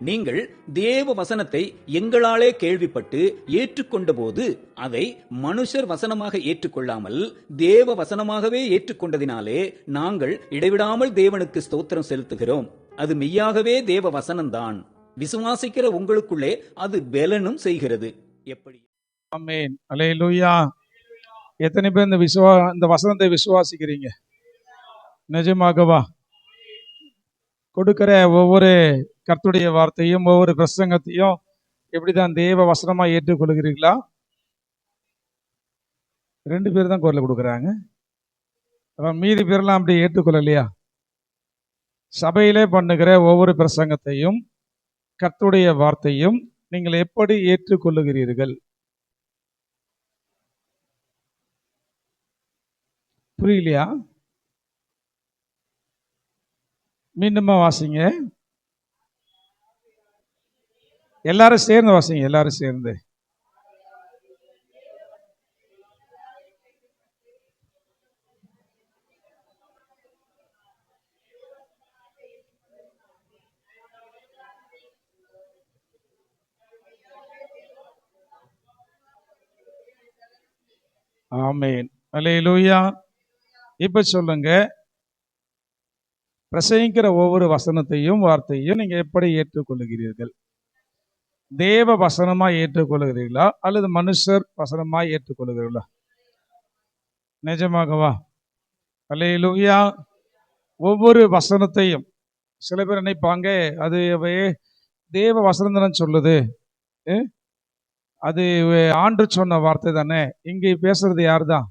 நீங்கள் தேவ வசனத்தை எங்களாலே கேள்விப்பட்டு ஏற்றுக்கொண்ட போது அதை மனுஷர் வசனமாக ஏற்றுக்கொள்ளாமல் தேவ வசனமாகவே ஏற்றுக்கொண்டதினாலே நாங்கள் இடைவிடாமல் தேவனுக்கு ஸ்தோத்திரம் செலுத்துகிறோம். அது மெய்யாகவே தேவ வசனம்தான். விசுவாசிக்கிற உங்களுக்குள்ளே அது பலனும் செய்கிறது. எப்படி? ஆமென். அல்லேலூயா. எத்தனை பேர் இந்த வசனத்தை விசுவாசிக்கிறீங்க? நிஜமாகவா? கொடுக்கிற ஒவ்வொரு கர்த்தருடைய வார்த்தையும் ஒவ்வொரு பிரசங்கத்தையும் எப்படிதான் தேவ வசனமா ஏற்றுக்கொள்கிறீர்களா? 2 பேர் தான் குரல் கொடுக்குறாங்க. மீதி பேர்லாம் அப்படி ஏற்றுக்கொள்ளலையா? சபையிலே பண்ணுகிற ஒவ்வொரு பிரசங்கத்தையும் கர்த்தருடைய வார்த்தையும் நீங்கள் எப்படி ஏற்றுக்கொள்ளுகிறீர்கள்? புரியலையா? மீண்டுமா வாசிங்க. எல்லாரும் சேர்ந்து வாசிங்க. எல்லாரும் சேர்ந்து. ஆமென். அல்லேலூயா. இப்ப சொல்லுங்க, பிரசங்கிக்கிற ஒவ்வொரு வசனத்தையும் வார்த்தையும் நீங்க எப்படி ஏற்றுக்கொள்ளுகிறீர்கள்? தேவ வசனமா ஏற்றுக்கொள்ளுகிறீர்களா அல்லது மனுஷர் வசனமா ஏற்றுக்கொள்ளுகிறீர்களா? நிஜமாகவா? அல்லேலூயா. ஒவ்வொரு வசனத்தையும் சில பேர் நினைப்பாங்க, அது தேவ வசனம் தானே சொல்லுது, அது ஆண்டு சொன்ன வார்த்தை தானே, இங்கே பேசுறது யார் தான்?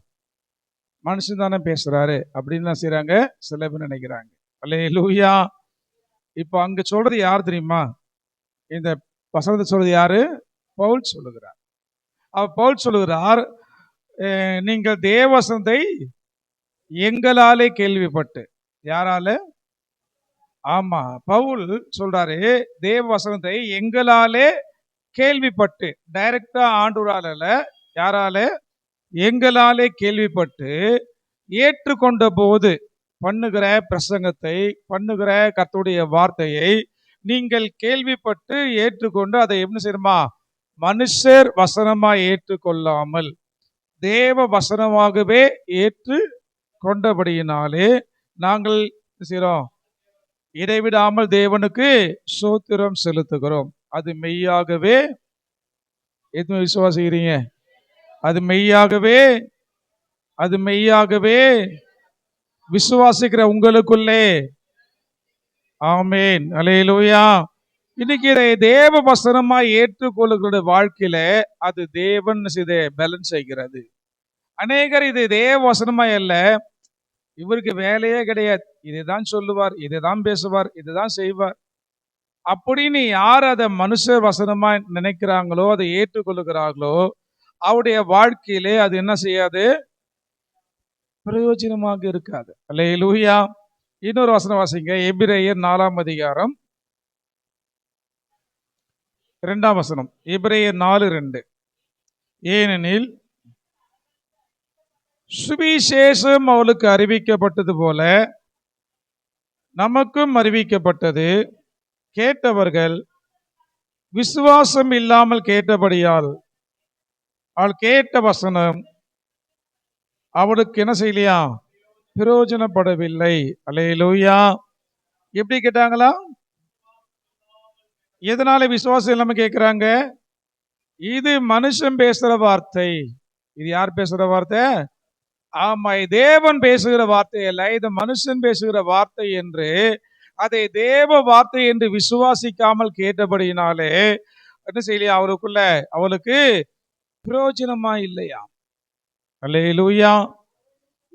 மனுஷன் தானே பேசுறாரு அப்படின்னு செய்யறாங்க சில பேர் நினைக்கிறாங்க. அல்லேலூயா. இப்போ அங்க சொல்றது யார் தெரியுமா? இந்த வசனத்தை சொல்றது யாரு? பவுல் சொல்லுகிறார். பவுல் சொல்லுகிறார், நீங்கள் தேவ வசனத்தை எங்களாலே கேள்விப்பட்டு. யாரால? ஆமா, பவுல் சொல்றாரு, தேவ வசனத்தை எங்களாலே கேள்விப்பட்டு. டைரக்டா ஆண்டவரால, யாரால? எங்களாலே கேள்விப்பட்டு ஏற்றுக்கொண்ட போது பண்ணுகிற பிரசங்கத்தை, பண்ணுகிற கர்த்தருடைய வார்த்தையை நீங்கள் கேள்விப்பட்டு ஏற்றுக்கொண்டு அதை என்ன செய்யணுமா? மனுஷர் வசனமா ஏற்றுக்கொள்ளாமல் தேவ வசனமாகவே ஏற்று கொண்டபடியினாலே நாங்கள் செய்கிறோம், இடைவிடாமல் தேவனுக்கு ஸ்தோத்திரம் செலுத்துகிறோம். அது மெய்யாகவே, எதுவும் விசுவாசிக்கிறீங்க? அது மெய்யாகவே, அது மெய்யாகவே விசுவாசிக்கிற உங்களுக்குள்ளே. ஆமென். அல்லேலூயா. இன்னைக்கு இதை தேவ வசனமா ஏற்றுக்கொள்ளுகிற வாழ்க்கையில அது தேவன் பேலன்ஸ் செய்கிறது. அநேகர் இது தேவ வசனமா இல்ல, இவருக்கு வேலையே கிடையாது, இதுதான் சொல்லுவார், இதுதான் பேசுவார், இதுதான் செய்வார் அப்படின்னு யார் அதை மனுஷ வசனமா நினைக்கிறாங்களோ, அதை ஏற்றுக்கொள்ளுகிறார்களோ, அவருடைய வாழ்க்கையிலே அது என்ன செய்யாது? பிரயோஜனமாக இருக்காது. அல்லேலூயா. இன்னொரு வசனம் வாசிங்க. எபிரேயர் 4ஆம் அதிகாரம் 2ஆம் வசனம். எபிரேயர் 4:2. ஏனெனில் சுவிசேஷம் அவளுக்கு அறிவிக்கப்பட்டது போல நமக்கும் அறிவிக்கப்பட்டது. கேட்டவர்கள் விசுவாசம் இல்லாமல் கேட்டபடியால் அவள் கேட்ட வசனம் அவளுக்கு என்ன செய்யலையா? பிரயோஜனப்படவில்லை. அல்லேலூயா. எப்படி கேட்டாங்களா? எதனால விசுவாசம் இல்லாம கேட்கிறாங்க? இது மனுஷன் பேசுற வார்த்தை. இது யார் பேசுற வார்த்தை? ஆமா, தேவன் பேசுகிற வார்த்தை அல்ல, இது மனுஷன் பேசுகிற வார்த்தை என்று அதை தேவ வார்த்தை என்று விசுவாசிக்காமல் கேட்டபடியினாலே என்ன செய்யலையா? அவளுக்கு பிரயோஜனமா இல்லையா? அல்லேலூயா.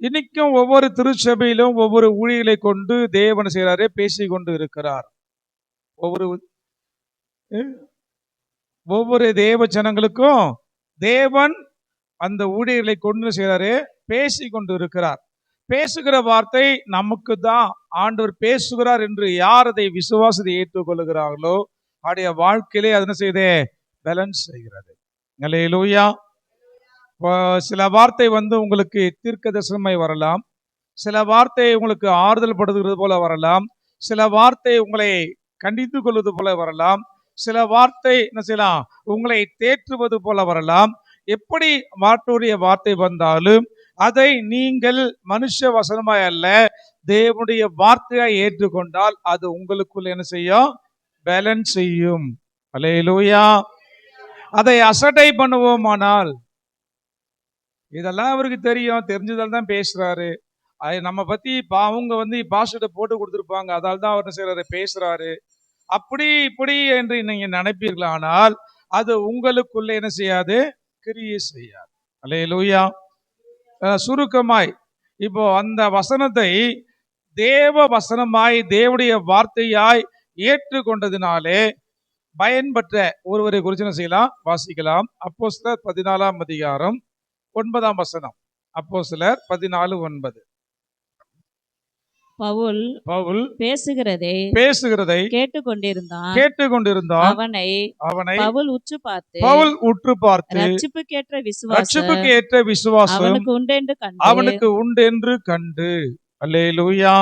இன்னைக்கும் ஒவ்வொரு திருச்சபையிலும் ஒவ்வொரு ஊழியர்களை கொண்டு தேவன் செய்யறாரு, பேசிக்கொண்டு இருக்கிறார். ஒவ்வொரு தேவ ஜனங்களுக்கும் தேவன் அந்த ஊழியர்களை கொண்டு செய்யறாரு, பேசி கொண்டு இருக்கிறார். பேசுகிற வார்த்தை நமக்கு தான் ஆண்டவர் பேசுகிறார் என்று யார் அதை விசுவாசத்தை ஏற்றுக்கொள்ளுகிறார்களோ அவருடைய வாழ்க்கையிலே அது என்ன செய்யுது? பேலன்ஸ் செய்கிறது. அல்லேலூயா. சில வார்த்தை உங்களுக்கு தீர்க்க தரிசனமாய் வரலாம், சில வார்த்தை உங்களுக்கு ஆறுதல் படுத்துகிறது போல வரலாம், சில வார்த்தை உங்களை கண்டித்து கொள்வது போல வரலாம், சில வார்த்தை என்ன செய்யலாம், உங்களை தேற்றுவது போல வரலாம். எப்படி மாற்றுடைய வார்த்தை வந்தாலும் அதை நீங்கள் மனுஷ வசனமாய் அல்ல, தேவனுடைய வார்த்தையாய் ஏற்றுக்கொண்டால் அது உங்களுக்குள்ள என்ன செய்யும், பேலன்ஸ் செய்யும். அல்லேலூயா. அதை அசட்டை பண்ணுவோமானால், இதெல்லாம் அவருக்கு தெரியும், தெரிஞ்சதால் தான் பேசுறாரு, அது நம்ம பத்தி அவங்க பாஸ்டர்ட்ட போட்டு கொடுத்துருப்பாங்க, அதால் தான் அவர் என்ன செய்யறாரு, பேசுறாரு, அப்படி இப்படி என்று நீங்க நினைப்பீர்களானால் அது உங்களுக்குள்ள என்ன செய்யாது, கிரியை செய்யாது. அல்லேலூயா. சுருக்கமாய் இப்போ அந்த வசனத்தை தேவ வசனமாய் தேவனுடைய வார்த்தையாய் ஏற்றுக்கொண்டதினாலே பயன்பெற்ற ஒருவரை குறித்து என்ன செய்யலாம், வாசிக்கலாம். அப்போஸ்தலர் 14 அதிகாரம் 9 வசனம். அப்போஸ்தலர் 14:9. பவுல் பேசுகிறதை கேட்டுக்கொண்டிருந்தான். அவனை பவுல் உற்று பார்த்து ரட்சிப்புக்கேற்ற விசுவாசம் அவனுக்கு உண்டென்று கண்டு. அல்லேலூயா.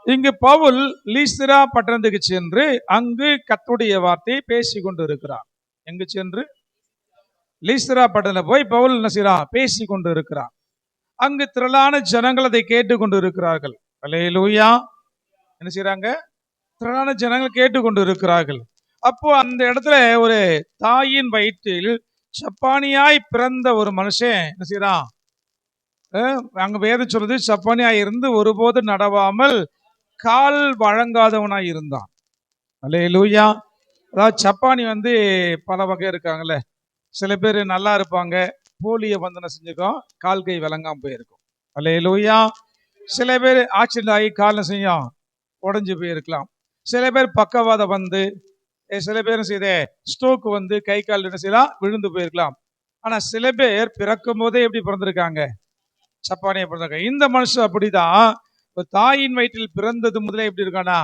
இங்கு பவுல் லீஸ்திரா பட்டணத்துக்கு சென்று அங்கு கர்த்தருடைய வார்த்தையை பேசிக் கொண்டிருக்கிறார். எங்கு சென்று? லீஸ்திரா பட்டணத்தில் போய் பவுல் என்ன செய்யறான், பேசிக் கொண்டு இருக்கிறார். அங்கு திரளான ஜனங்கள் அதை கேட்டுக்கொண்டு இருக்கிறார்கள். அல்லேலூயா. என்ன செய்யறாங்க, திரளான ஜனங்கள் கேட்டுக்கொண்டு இருக்கிறார்கள். அப்போ அந்த இடத்துல ஒரு தாயின் வயிற்றில் சப்பானியாய் பிறந்த ஒரு மனுஷன் என்ன செய்யறான், அங்க வேதம் சொல்றது சப்பானியாய் இருந்து ஒருபோது நடவாமல் கால் வழங்காதவனாய் இருந்தான். அல்லேலூயா. அதாவது சப்பானி பல வகை இருக்காங்கல்ல, சில பேர் நல்லா இருப்பாங்க, போலிய வந்தனை செஞ்சுக்கோ, கால் கை விளங்காம போயிருக்கும். அல்லேலூயா. சில பேர் ஆக்சிடென்ட் ஆகி காலம் செய்யும் உடஞ்சி போயிருக்கலாம். சில பேர் பக்கவாதம் சில பேர் செய்த ஸ்ட்ரோக் கை கால் என்ன செய்யலாம், விழுந்து போயிருக்கலாம். ஆனா சில பேர் பிறக்கும் போதே எப்படி பிறந்திருக்காங்க, சப்பானியா பிறந்திருக்காங்க. இந்த மனுஷன் அப்படிதான், தாயின் வயிற்றில் பிறந்தது முதலே எப்படி இருக்கானா,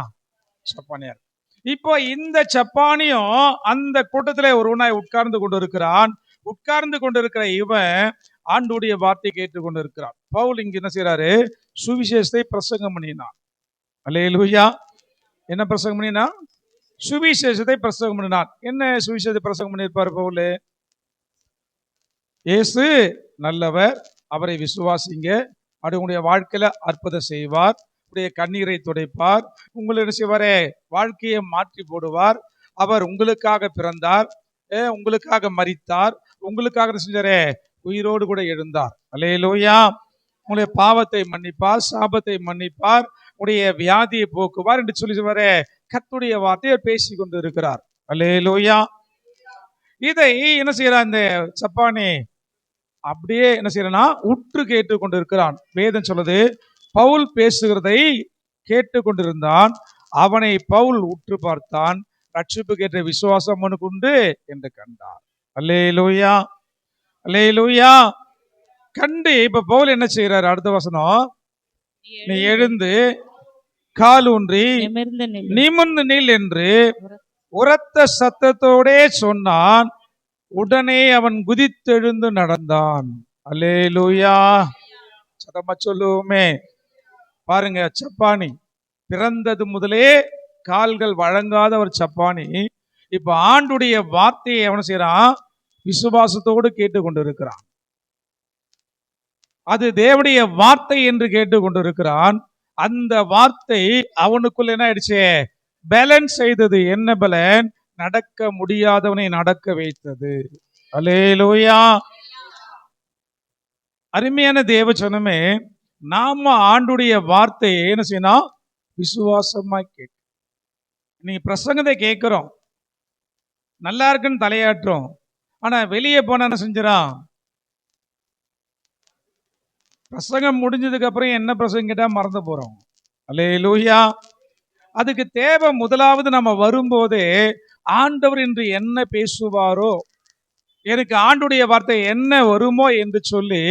சப்பானியார். இப்போ இந்த சப்பானியும் அந்த கூட்டத்திலே ஒருவனாய் உட்கார்ந்து கொண்டிருக்கிறான். உட்கார்ந்து கொண்டிருக்கிற இவன் ஆண்டவருடைய வார்த்தை கேட்டுக் கொண்டிருக்கிறான். பவுல் இங்க என்ன செய்யறாரு, சுவிசேஷத்தை பிரசங்கம் பண்ணினான். அல்லேலூயா. என்ன பிரசங்கம் பண்ணினான்? சுவிசேஷத்தை பிரசங்கம் பண்ணினான். என்ன சுவிசேஷத்தை பிரசங்கம் பண்ணியிருப்பார் பவுல்? இயேசு நல்லவர், அவரை விசுவாசிங்க, அப்படி உங்களுடைய வாழ்க்கையில அற்புதம் செய்வார், உடைய கண்ணீரை துடைப்பார், உங்களை என்ன செய்வாரே, வாழ்க்கையை மாற்றி போடுவார், அவர் உங்களுக்காக பிறந்தார், உங்களுக்காக மரித்தார், உங்களுக்காக செஞ்சாரே, உயிரோடு கூட எழுந்தார். அல்லேலூயா. உங்களுடைய பாவத்தை மன்னிப்பார், சாபத்தை மன்னிப்பார், உடைய வியாதியை போக்குவார் என்று சொல்லி சொல்வாரே, கர்த்தருடைய வார்த்தையை பேசி கொண்டு இருக்கிறார். அல்லேலூயா. இதை என்ன செய்யறான் இந்த சப்பானி, அப்படியே என்ன செய்யறா, உற்று கேட்டு கொண்டு இருக்கிறான். வேதம் சொல்லுது, பவுல் பேசுகிறதை கேட்டு கொண்டிருந்தான். அவனை பவுல் உற்று பார்த்தான், ரட்சிப்புக்கேற்ற விசுவாசம் அவனுக்கு உண்டு என்று கண்டார். அல்லேலூயா. அல்லேலூயா. கண்டு இப்ப பவுல் என்ன செய்யறாரு, அடுத்த வசனம், நீ எழுந்து கால் ஊன்றி நிமிர்ந்து நில் என்று உரத்த சத்தத்தோடே சொன்னான். உடனே அவன் குதித்தெழுந்து நடந்தான். அல்லேலூயா. சத்தமா சொல்லுவோமே. பாருங்க, சப்பானி பிறந்தது முதலே கால்கள் வழங்காத ஒரு சப்பானி இப்ப ஆண்டுடைய வார்த்தையை அவன் செய்யறான், விசுவாசத்தோடு கேட்டுக்கொண்டு இருக்கிறான். அது தேவனுடைய வார்த்தை என்று கேட்டுக்கொண்டு இருக்கிறான். அந்த வார்த்தை அவனுக்குள்ள என்ன ஆயிடுச்சு, பேலன்ஸ் செய்தது. என்ன பலன்? நடக்க முடியாதவனை நடக்க வைத்தது. அல்லேலூயா. அருமையான தேவ ஜனமே, நாம ஆண்டுடைய வார்த்தையை என்ன செய்யணும், விசுவாசமா கேட்க. நீங்க பிரசங்கத்தை கேட்கிறோம், நல்லா இருக்குன்னு தலையாட்டுறோம், ஆனா வெளியே போன என்ன செஞ்சிடும், பிரசங்கம் முடிஞ்சதுக்கு அப்புறம் என்ன பிரசங்கம் கேட்டா மறந்து போறோம். அல்லேலூயா. அதுக்கு தேவை, முதலாவது நம்ம வரும்போதே ஆண்டவர் என்று என்ன பேசுவாரோ, எனக்கு ஆண்டுடைய வார்த்தை என்ன வருமோ என்று சொல்லி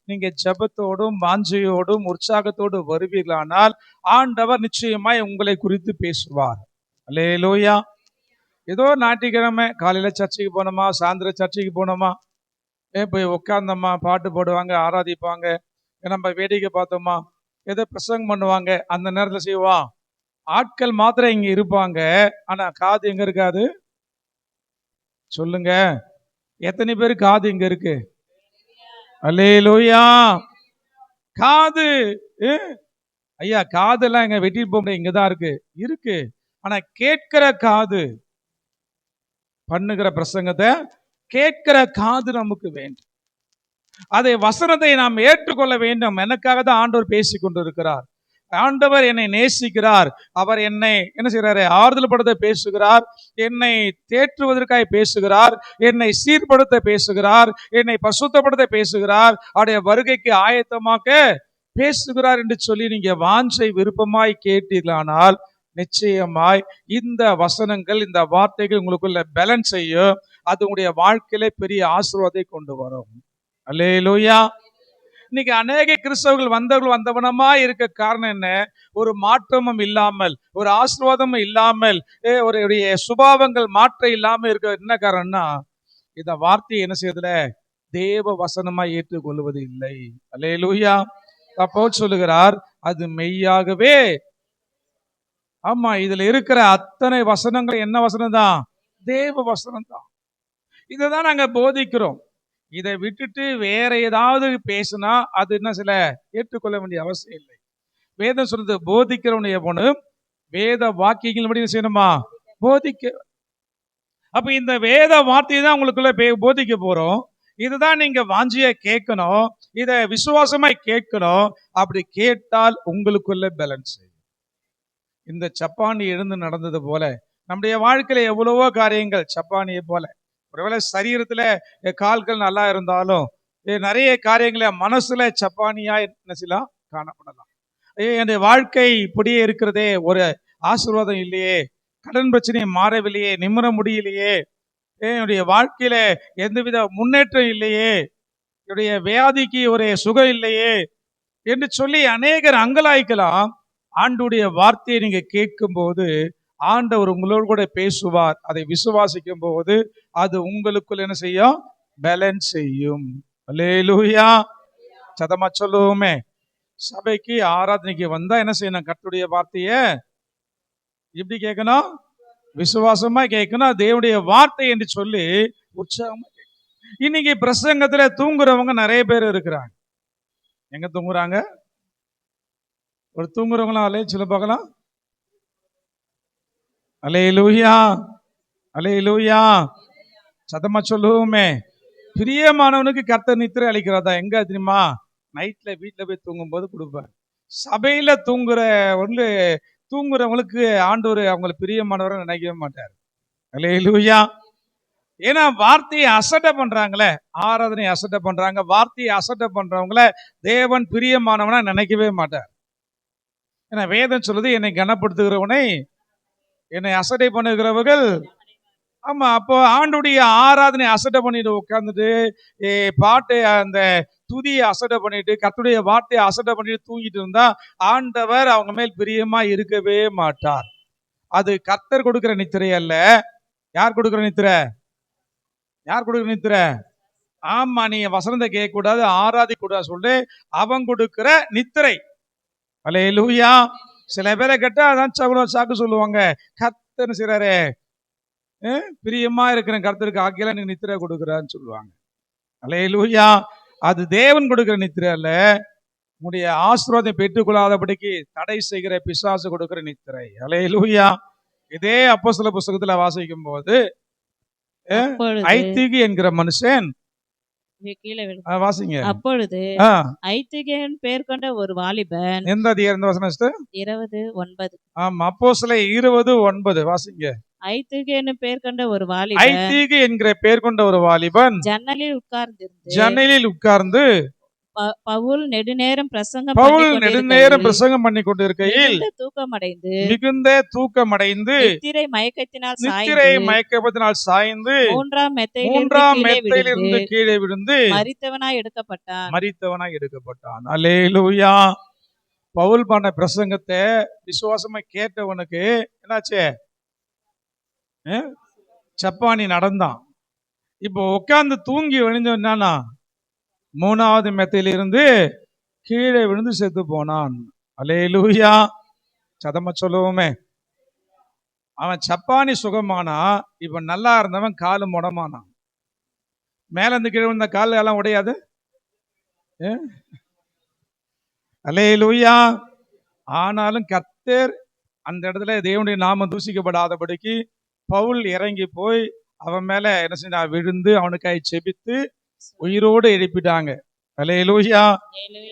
நீங்க ஜெபத்தோடும் வாஞ்சையோடும் உற்சாகத்தோடு வருவீர்களானால் ஆண்டவர் நிச்சயமாய் உங்களை குறித்து பேசுவார். அல்லேலூயா. ஏதோ ஞாயிற்றுக்கிழமை காலையில சர்ச்சைக்கு போனோமா, சாயந்தரம் சர்ச்சைக்கு போனோமா, போய் உட்கார்ந்தோமா, பாட்டு போடுவாங்க, ஆராதிப்பாங்க, நம்ம வேடிக்கை பார்த்தோமா, ஏதோ பிரசங்கம் பண்ணுவாங்க, அந்த நேரத்தில் செய்வோம், ஆட்கள் மாத்திரம் இங்க இருப்பாங்க, ஆனா காது எங்க இருக்காது? சொல்லுங்க, எத்தனை பேர் காது இங்க இருக்கு? அல்லேலூயா. காது ஐயா, காதெல்லாம் எங்க வெட்டிட்டு போக முடியாது, இங்கதான் இருக்கு. இருக்கு, ஆனா கேட்கிற காது, பண்ணுகிற பிரசங்கத்தை கேட்கிற காது நமக்கு வேண்டும். அதை வசனத்தை நாம் ஏற்றுக்கொள்ள வேண்டும். எனக்காக தான் ஆண்டவர் பேசிக் கொண்டிருக்கிறார். ஆண்டவர் என்னை நேசிக்கிறார். அவர் என்னை என்ன செய்யறாரு? ஆறுதல் படுத்த பேசுகிறார், என்னை தேற்றுவதற்காக பேசுகிறார், என்னை சீர்படுத்த பேசுகிறார், என்னை பசுத்தப்படுத்த பேசுகிறார், அவருடைய வருகைக்கு ஆயத்தமாக்க பேசுகிறார் என்று சொல்லி நீங்க வாஞ்சை விருப்பமாய் கேட்டீர்களானால் நிச்சயமாய் இந்த வசனங்கள், இந்த வார்த்தைகள் உங்களுக்குள்ள பேலன்ஸ் செய்யும். அது உங்களுடைய வாழ்க்கையில பெரிய ஆசீர்வாதத்தை கொண்டு வரும். அல்லேலூயா. இன்னைக்கு அநேக கிறிஸ்தவர்கள் வந்தவனமா இருக்க காரணம் என்ன? ஒரு மாற்றமும் இல்லாமல், ஒரு ஆசீர்வாதமும் இல்லாமல், ஒரு சுபாவங்கள் மாற்றம் இல்லாம இருக்க என்ன காரணம்னா, இந்த வார்த்தையை என்ன செய்யறதுல தேவ வசனமா ஏற்றுக்கொள்வது இல்லை. அல்லேலூயா. அப்போ சொல்லுகிறார், அது மெய்யாகவே, ஆமா, இதுல இருக்கிற அத்தனை வசனங்கள் என்ன வசனம் தான்? தேவ வசனம் தான். இதைதான் நாங்க போதிக்கிறோம். இதை விட்டுட்டு வேற ஏதாவது பேசினா அது என்ன சில ஏற்றுக்கொள்ள வேண்டிய அவசியம் இல்லை. வேதம் சொல்றது, போதிக்கிறவனுடைய பொண்ணு வேத வாக்கியங்கள் படி செய்யணுமா? போதிக்க. அப்ப இந்த வேத வார்த்தையை தான் உங்களுக்குள்ள போதிக்க போறோம். இதுதான் நீங்க வாஞ்சிய கேட்கணும், இதை விசுவாசமாய் கேட்கணும். அப்படி கேட்டால் உங்களுக்குள்ள பேலன்ஸ். இந்த சப்பானி எழுந்து நடந்தது போல நம்முடைய வாழ்க்கையில எவ்வளவோ காரியங்கள் சப்பானியை போல, ஒருவேளை சரீரத்துல கால்கள் நல்லா இருந்தாலும் நிறைய காரியங்களை மனசுல சப்பானியா என்ன செய்யலாம்? காணப்படலாம். என்னுடைய வாழ்க்கை இப்படியே இருக்கிறதே, ஒரு ஆசீர்வாதம் இல்லையே, கடன் பிரச்சனை மாறவில்லையே, நிமிர முடியலையே, என்னுடைய வாழ்க்கையில எந்தவித முன்னேற்றம் இல்லையே, என்னுடைய வியாதிக்கு ஒரு சுகம் இல்லையே என்று சொல்லி அநேகர் அங்கலாய்க்கலாம். ஆண்டுடைய வார்த்தையை நீங்க கேட்கும் போது ஆண்டவர் உங்களோடு கூட பேசுவார். அதை விசுவாசிக்கும் போது அது உங்களுக்குள்ள என்ன செய்யும்? பேலன்ஸ் செய்யும். அல்லேலூயா. சதமா சொல்லுவோமே. சபைக்கு ஆராதனைக்கு வந்தா என்ன செய்யணும்? கர்த்தருடைய வார்த்தைய எப்படி கேட்கணும்? விசுவாசமா கேட்கணும். தேவனுடைய வார்த்தை என்று சொல்லி உற்சாகமா. இன்னைக்கு பிரசங்கத்துல தூங்குறவங்க நிறைய பேர் இருக்கிறாங்க. எங்க தூங்குறாங்க? ஒரு தூங்குறவங்களாம் சொல்ல பார்க்கலாம். அல்லேலூயா, அல்லேலூயா. சத்தமா சொல்லுவோமே. பிரியமானவனுக்கு கர்த்தர் நித்திரை அளிக்கிறதா எங்க தெரியுமா? நைட்ல வீட்டுல போய் தூங்கும் போது கொடுப்பார். சபையில தூங்குறவங்களுக்கு ஆண்டவர் அவங்களை பிரியமானவரை நினைக்கவே மாட்டார். அல்லேலூயா. ஏன்னா வார்த்தையை அசட்டை பண்றாங்களே, ஆராதனை அசட்டை பண்றாங்க, வார்த்தையை அசட்டை பண்றவங்கள தேவன் பிரியமானவனா நினைக்கவே மாட்டார். ஏன்னா வேதம் சொல்லுது, என்னை கனப்படுத்துகிறவனை என்னை அசட்டை பண்ணுகிறவர்கள். ஆமா, அப்போ ஆண்டுடைய ஆராதனை அசட்டை பண்ணிட்டு உட்கார்ந்துட்டு பாட்டு அந்த துதியை அசட்டை பண்ணிட்டு கர்த்தருடைய வார்த்தையை அசட்டை பண்ணிட்டு தூங்கிட்டு இருந்தா ஆண்டவர் அவங்க மேல் பிரியமா இருக்கவே மாட்டார். அது கர்த்தர் கொடுக்கிற நித்திரை அல்ல. யார் கொடுக்கிற நித்திரை? யார் கொடுக்கிற நித்திரை? ஆமா, நீங்க வசனத்தை கேட்க கூடாது, ஆராதிக்க கூடாது சொல்லிட்டு அவன் கொடுக்கிற நித்திரை. அல்லேலூயா. சில பேரை கேட்டா அதான் சாக்கு சொல்லுவாங்க, கர்த்தர் செய்றாரு, பிரியமா இருக்கிற கர்த்தருக்கு ஆக்கியெல்லாம் நீங்க நித்திரை கொடுக்குறான்னு சொல்லுவாங்க. அல்லேலூயா. அது தேவன் கொடுக்கிற நித்திரை அல்ல. உங்களுடைய ஆசீர்வாதம் பெற்றுக்கொள்ளாதபடிக்கு தடை செய்கிற பிசாசு கொடுக்கிற நித்திரை. அல்லேலூயா. இதே அப்போஸ்தலர் புத்தகத்துல வாசிக்கும் போது ஐத்திகு என்கிற மனுஷன் வாசிங்க. அப்பொழுது ஐத்திகேயன் பேர் கொண்ட ஒரு வாலிபன். எந்த அதிகாரம் வசனம்? 20:9. ஆமா, அப்போஸ்தலர் 20:9 வாசிங்க. ஐத்திகேயன் பேர் கொண்ட ஒரு வாலிபன், ஐத்திகு என்கிற பேர் கொண்ட ஒரு வாலிபன் ஜன்னலில் உட்கார்ந்து பவுல் நெடுநேரம் பிரசங்கம் பண்ணி கொண்டிருக்கையில் மிகுந்த தூக்கமடைந்து நித்திரை மயக்கத்தினால் சாய்ந்து மூன்றாம் மெத்தையிலிருந்து கீழே விழுந்து மரித்தவனாய் எடுக்கப்பட்டான். அல்லேலூயா. பவுல் பண்ண பிரசங்கத்தை விசுவாசமா கேட்டவனுக்கு என்னாச்சு? சப்பானி நடந்தான். இப்போ உட்கார்ந்து தூங்கி விழுந்தவனா மூணாவது மெத்தையிலிருந்து கீழே விழுந்து செத்து போனான். அல்லேலூயா. சதமா சொல்லுவோமே. அவன் சப்பானி சுகமானா, இப்ப நல்லா இருந்தவன் காலு முடமானான். மேல இருந்து கீழே விழுந்த கால் எல்லாம் உடையாது. அல்லேலூயா. ஆனாலும் கர்த்தர் அந்த இடத்துல தேவனுடைய நாமம் தூசிக்கப்படாதபடிக்கு பவுல் இறங்கி போய் அவன் மேல என்ன செஞ்சா, விழுந்து அவனுக்காய் செபித்து உயிரோடு எழுப்பிட்டாங்க. அல்லேலூயா.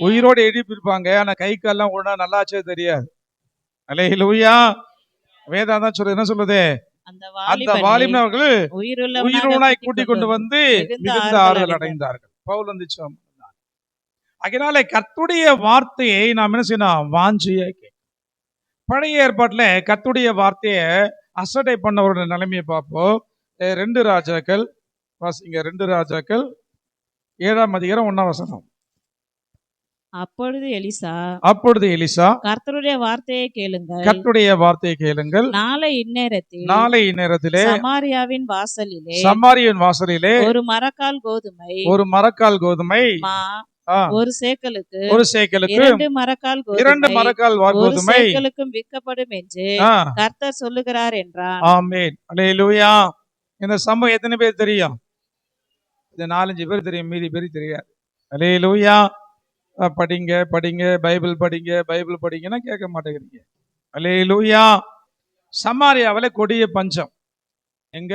உயிரோடு எழுப்பியிருப்பாங்க, ஆனா கை கால்லாம் ஒழுங்கா நல்லாச்சே தெரியாது. அல்லேலூயா. வேதம் தான் சொல்லுது, என்ன சொல்லுது? அந்த வாலிபன் அவர்கள் உயிரோனாய் கூட்டிக் கொண்டு வந்து மிகுந்த ஆறுதல் அடைந்தார்கள். பவுல் வந்து சொன்னார். அதனால கர்த்தருடைய வார்த்தையை நாம் என்ன செய்யணும்? வாஞ்சியா கேட்கணும். பழைய ஏற்பாட்டுல கர்த்தருடைய வார்த்தையை அசட்டை பண்ணவரோட நிலைமையை பார்ப்போம். 2 ராஜாக்கள் வாசிங்க. 2 ராஜாக்கள் 7ஆம் அதிகாரம் 1ஆம் வசனம். அப்பொழுது எலிசா கர்த்தருடைய வார்த்தையை கேளுங்கள், கர்த்தருடைய வார்த்தையை கேளுங்கள். நாளை இந்நேரத்திலே சமாரியாவின் வாசலிலே ஒரு மரக்கால் கோதுமை ஒரு சேக்கலுக்கு 2 மரக்கால் கோதுமை விற்கப்படும் என்று கர்த்தர் சொல்லுகிறார் என்றார். ஆமென். அல்லேலூயா. இந்த சம்பவம் எத்தனை பேர் தெரியும்? இது 4-5 பேர் தெரியும், மீதி பேர் தெரியாது. அல்லேலூயா. படிங்க பைபிள் படிங்கன்னா கேட்க மாட்டேங்கிறீங்க. அல்லேலூயா. சமாரியாவில் கொடிய பஞ்சம். எங்க?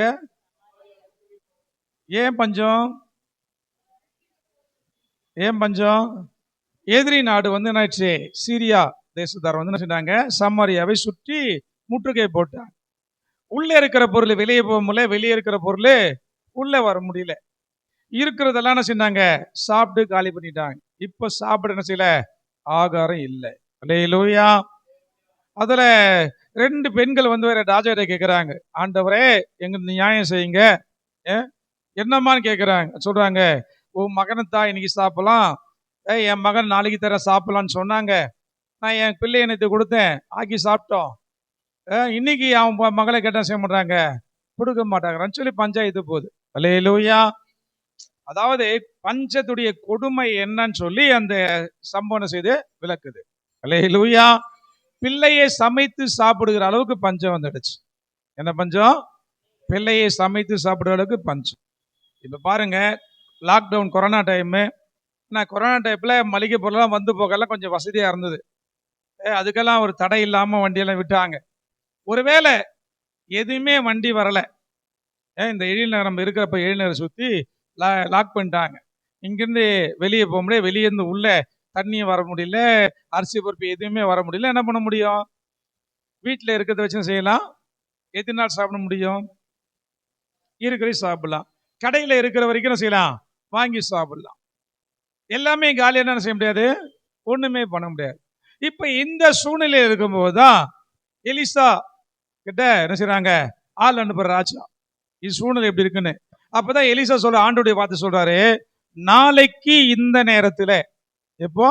ஏன் பஞ்சம்? எதிரி நாடு வந்து என்னாச்சு? சீரியா தேசத்தார் வந்து என்ன செஞ்சாங்க? சமாரியாவை சுற்றி முற்றுகை போட்டாங்க. உள்ளே இருக்கிற பொருள் வெளியே போக முடியல, வெளியே இருக்கிற பொருள் உள்ளே வர முடியல. இருக்கிறதெல்லாம் என்ன செஞ்சாங்க? சாப்பிட்டு காலி பண்ணிட்டாங்க. இப்ப சாப்பிட என்ன செய்யல? ஆகாரம் இல்லை. அல்லேலூயா. அதுல 2 பெண்கள் வந்து வேற ராஜாட்ட கேட்கிறாங்க, ஆண்டவரே எங்களுக்கு நியாயம் செய்யுங்க. என்னம்மான்னு கேட்கிறாங்க. சொல்றாங்க, உன் மகனைத்தா இன்னைக்கு சாப்பிடலாம், என் மகன் நாளைக்கு தர சாப்பிடலான்னு சொன்னாங்க. நான் என் பிள்ளை எனக்கு கொடுத்தேன், ஆக்கி சாப்பிட்டோம். இன்னைக்கு அவன் மகளை கேட்டா செய்ய மாட்டாங்க, கொடுக்க மாட்டாங்கன்னு சொல்லி பஞ்சாயத்து போகுது. அல்லேலூயா. அதாவது பஞ்சத்துடைய கொடுமை என்னன்னு சொல்லி அந்த சம்பவம் செய்து விளக்குது. அல்லேலூயா. பிள்ளையை சமைத்து சாப்பிடுகிற அளவுக்கு பஞ்சம் வந்துடுச்சு. என்ன பஞ்சம்? பிள்ளையை சமைத்து சாப்பிடுற அளவுக்கு பஞ்சம். இப்ப பாருங்க, லாக்டவுன் கொரோனா டைமு. நான் கொரோனா டைம்ல மளிகை பொருள்லாம் வந்து போகலாம் கொஞ்சம் வசதியா இருந்தது. அதுக்கெல்லாம் ஒரு தடை இல்லாம வண்டியெல்லாம் விட்டாங்க. ஒருவேளை எதுவுமே வண்டி வரல, இந்த எழில்நகர் நம்ம இருக்கிறப்ப எழில்நகரை சுத்தி லாக் பண்ணிட்டாங்க. இங்கிருந்து வெளியே போக முடியாது, வெளியே இருந்து உள்ள தண்ணியும் வர முடியல, அரிசி பருப்பு எதுவுமே வர முடியல. என்ன பண்ண முடியும்? வீட்டில் இருக்கிறத வச்சு செய்யலாம். எத்தனை நாள் சாப்பிட முடியும்? இருக்கிற சாப்பிடலாம். கடையில் இருக்கிற வரைக்கும் செய்யலாம், வாங்கி சாப்பிடலாம். எல்லாமே காலியாக என்ன செய்ய முடியாது, ஒண்ணுமே பண்ண முடியாது. இப்ப இந்த சூழ்நிலையில் இருக்கும்போது தான் எலிசா கிட்ட என்ன செய்யறாங்க? ஆள் அனுப்புற ராஜா. இது சூழ்நிலை எப்படி இருக்குன்னு. அப்பதான் எலிசா சொல்ற, ஆண்டோடைய வார்த்தை சொல்றாரு, நாளைக்கு இந்த நேரத்துல, எப்போ?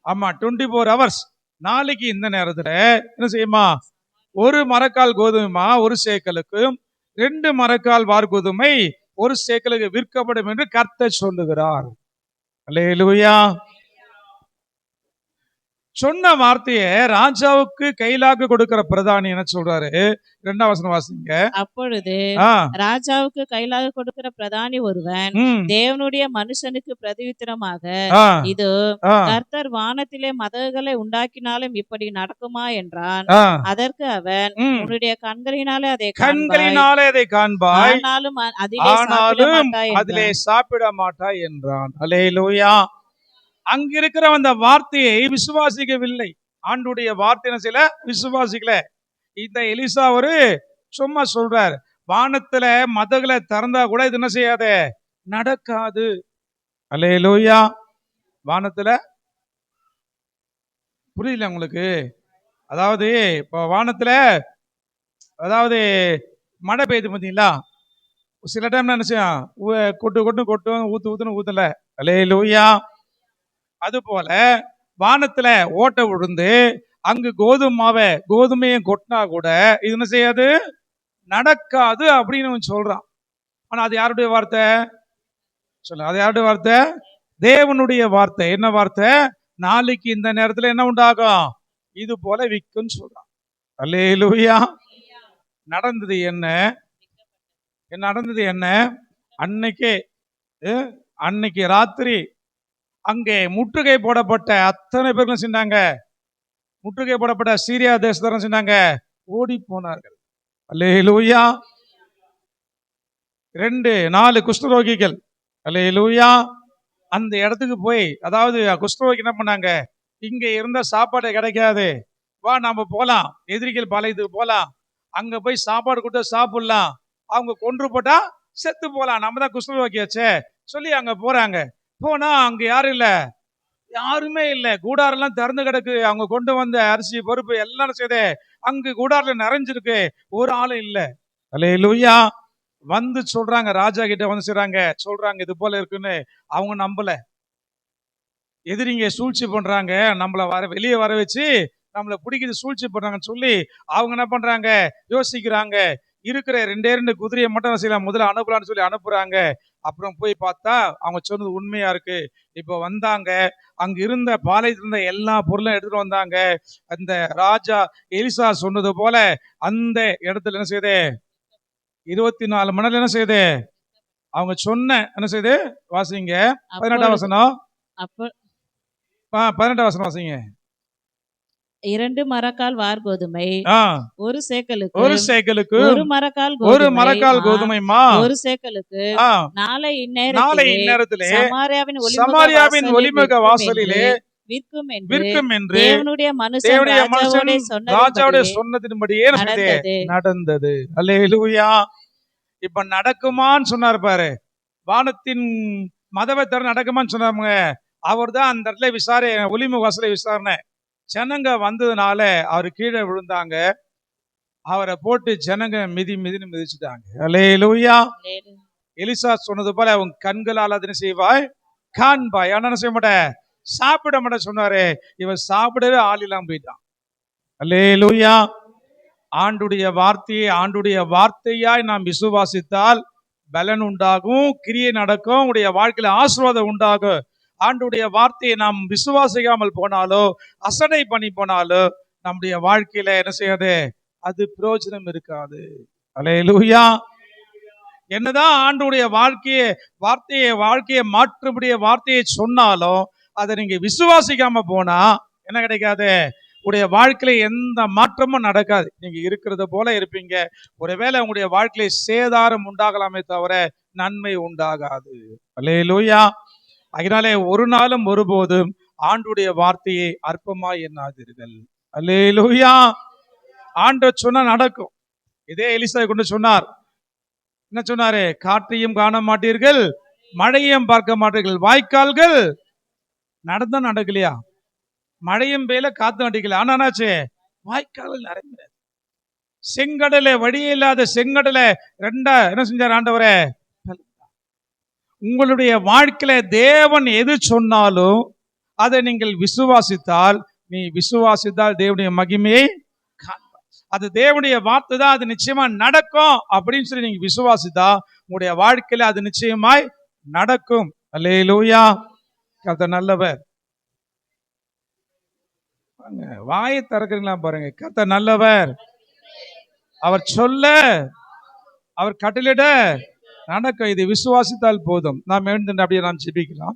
ஆமா, 24 hours, நாளைக்கு இந்த நேரத்துல என்ன செய்யுமா? 1 மரக்கால் கோதுமைமா 1 சேக்கலுக்கு, 2 மரக்கால் வார்கோதுமை 1 சேக்கலுக்கு விற்கப்படும் என்று கர்த்தர் சொல்லுகிறார். அல்லேலூயா. சொன்ன வார்த்தையை ராஜாவுக்கு கையிலாக கொடுக்கிற பிரதானி என்ன சொல்றாரு? 2ஆம் வசனம் வாசிங்க. அப்பொழுது ராஜாவுக்கு கையிலாக கொடுக்கிற பிரதானி ஒருவன் தேவனுடைய மனுஷனுக்கு பிரதியுத்தரமாக, இது கர்த்தர் வானத்திலே மதகுகளை உண்டாக்கினாலும் இப்படி நடக்குமா என்றான். அதற்கு அவன், உன்னுடைய கண்களினாலே அதை காண்பாய், ஆனாலும் அதிலே சாப்பிட மாட்டாய் என்றான். அல்லேலூயா. அங்கிருக்கிற அந்த வார்த்தையை விசுவாசிக்கவில்லை. ஆண்டுடைய வார்த்தை சில விசுவாசிக்கல. இந்த எலிசா ஒரு சும்மா சொல்றார், வானத்துல மதகுகளை திறந்தா கூட இது என்ன செய்யாத, நடக்காது. அல்லேலூயா. வானத்துல புரியல உங்களுக்கு? அதாவது இப்ப வானத்துல அதாவது மழை பெய்யுது பார்த்தீங்களா, சில டைம் என்ன செய்யும், கொட்டும், ஊத்துன்னு ஊத்தல. அல்லேலூயா. அது போல வானத்துல ஓட்ட விழுந்து அங்கு கோதுமையும் கொட்டினா கூட இது என்ன செய்யாது, நடக்காது அப்படின்னு சொல்றான். ஆனா அது யாருடைய வார்த்தை? சொல்ல, அது யாருடைய வார்த்தை? தேவனுடைய வார்த்தை. என்ன வார்த்தை? நாளைக்கு இந்த நேரத்துல என்ன உண்டாகும்? இது போல விக்குன்னு சொல்றான். அல்லேலூயா. நடந்தது என்ன? நடந்தது என்ன? அன்னைக்கு ராத்திரி அங்கே முற்றுகை போடப்பட்ட அத்தனை பேர்களும் செஞ்சாங்க. முற்றுகை போடப்பட்ட சீரியா தேசத்தாரும் செஞ்சாங்க, ஓடி போனார்கள். அல்லேலூயா. 4 குஷ்டரோகிகள் அல்லேலூயா அந்த இடத்துக்கு போய், அதாவது குஷ்டரோகி என்ன பண்ணாங்க, இங்க இருந்த சாப்பாடு கிடைக்காது, வா நாம போலாம், எதிரிகள் பாளையத்துக்கு போலாம், அங்க போய் சாப்பாடு கொடுத்தா சாப்பிடலாம், அவங்க கொன்று போட்டா செத்து போலாம், நம்ம தான் குஷ்டரோகியாச்சே சொல்லி அங்க போறாங்க. போனா அங்க யாரும் இல்ல, யாருமே இல்ல, கூடாரெல்லாம் திறந்து கிடக்கு. அவங்க கொண்டு வந்த அரிசி பருப்பு எல்லாம் செய்து அங்கு கூடாரில் நிறைஞ்சிருக்கு, ஒரு ஆளும் இல்ல. அல்லேலூயா. வந்து சொல்றாங்க, ராஜா கிட்ட வந்து சொல்றாங்க இது போல இருக்குன்னு. அவங்க நம்பல. எதிரிங்க சூழ்ச்சி பண்றாங்க, நம்மள வெளியே வர வச்சு நம்மளை பிடிக்கிறது சூழ்ச்சி பண்றாங்கன்னு சொல்லி அவங்க என்ன பண்றாங்க, யோசிக்கிறாங்க. இருக்கிற 2 குதிரையை மட்டும் செய்யலாம், முதல்ல அனுப்பலான்னு சொல்லி அனுப்புறாங்க. அப்புறம் போய் பார்த்தா அவங்க சொன்னது உண்மையா இருக்கு. இப்ப வந்தாங்க, அங்க இருந்த பாளையத்துல இருந்த எல்லா பொருளும் எடுத்துட்டு வந்தாங்க. அந்த ராஜா எலிசா சொன்னது போல அந்த இடத்துல என்ன செய்யுது, 24 மணி நேரம் என்ன செய்யுது, அவங்க சொன்ன என்ன செய்யுது, வாசிங்க 18ஆம் வசனம். 18ஆம் வசனம் வாசிங்க. 2 மரக்கால் வார் கோதுமை 1 சேக்கலுக்கு, 1 சேக்கலுக்கு 1 மரக்கால் கோதுமை மா 1 சேக்கலுக்கு, நாளை இந்நேரத்திலே சமாரியாவின் ஒலிமுக வாசலிலே விற்கும் என்று தேவனுடைய மனுஷன் ராஜாவுடைய சொன்னதின்படியே நடந்தது. அல்லேலூயா. இப்ப நடக்குமான்னு சொன்னார் பாரு, வானத்தின் மதவத்தர் நடக்குமான்னு சொன்னாங்க. அவர் தான் அந்த இடத்துல ஒலிமுக வாசலை விசாரணை. ஜனங்க வந்ததுனால அவர் கீழே விழுந்தாங்க, அவரை போட்டு ஜனங்க மிதிச்சுட்டாங்க. அல்லேலூயா. எலிசா சொன்னது போல உன் கண்களால் அதனை செய்வாய் காண்பாய், ஆனா என்ன செய்ய மாட்டேன், சாப்பிட மாட்டேன் சொன்னாரு. இவன் சாப்பிடவே ஆள் இல்லாம போயிட்டான். அல்லேலூயா. ஆண்டுடைய வார்த்தையாய் நாம் விசுவாசித்தால் பலன் உண்டாகும், கிரியை நடக்கும், உடைய வாழ்க்கையில ஆசீர்வாதம் உண்டாகும். ஆண்டுடைய வார்த்தையை நாம் விசுவாசிக்காமல் போனாலோ, அசடை பண்ணி போனாலோ, நம்முடைய வாழ்க்கையில என்ன செய்யாது, அது பிரயோஜனம் இருக்காது. அல்லேலூயா. என்னதான் ஆண்டுடைய வாழ்க்கையை மாற்றக்கூடிய வார்த்தையை சொன்னாலும் அதை நீங்க விசுவாசிக்காம போனா என்ன கிடைக்காது, உடைய வாழ்க்கையில எந்த மாற்றமும் நடக்காது. நீங்க இருக்கிறத போல இருப்பீங்க. ஒருவேளை உங்களுடைய வாழ்க்கையில சேதாரம் உண்டாகலாமே தவிர நன்மை உண்டாகாது. அல்லேலூயா. அதனாலே ஒரு நாளும் ஒருபோதும் ஆண்டுடைய வார்த்தையை அற்பமாய் எண்ணாதீர்கள். அல்லேலூயா. ஆண்டவர் சொன்னா நடக்கும். இதே எலிசா கொண்டு சொன்னார். என்ன சொன்னாரு, காற்றையும் காண மாட்டீர்கள், மழையும் பார்க்க மாட்டீர்கள், வாய்க்கால்கள் நடக்கலையா, மழையும் பெய்யல, காத்து அடிக்கல, ஆனா என்னாச்சு, வாய்க்கால்கள் நிறைய. செங்கடலை வழியே இல்லாத செங்கடலை ரெண்டா என்ன செஞ்சார் ஆண்டவரே. உங்களுடைய வாழ்க்கையில தேவன் எது சொன்னாலும் அதை நீங்கள் விசுவாசித்தால் தேவனுடைய மகிமையை காண்பார். அது தேவனுடைய வார்த்தை தான், அது நிச்சயமா நடக்கும் அப்படின்னு சொல்லி நீங்க விசுவாசித்தா உங்களுடைய வாழ்க்கையில அது நிச்சயமாய் நடக்கும். அல்லேலூயா. கர்த்தர் நல்லவர். வாயை திறக்கிறீங்களா பாருங்க. கர்த்தர் நல்லவர். அவர் சொல்ல, அவர் கட்டளையிட நடக்கும். இது விசுவாசித்தால் போதும். நாம் எழுந்து அப்படியே நாம் ஜெபிக்கலாம்.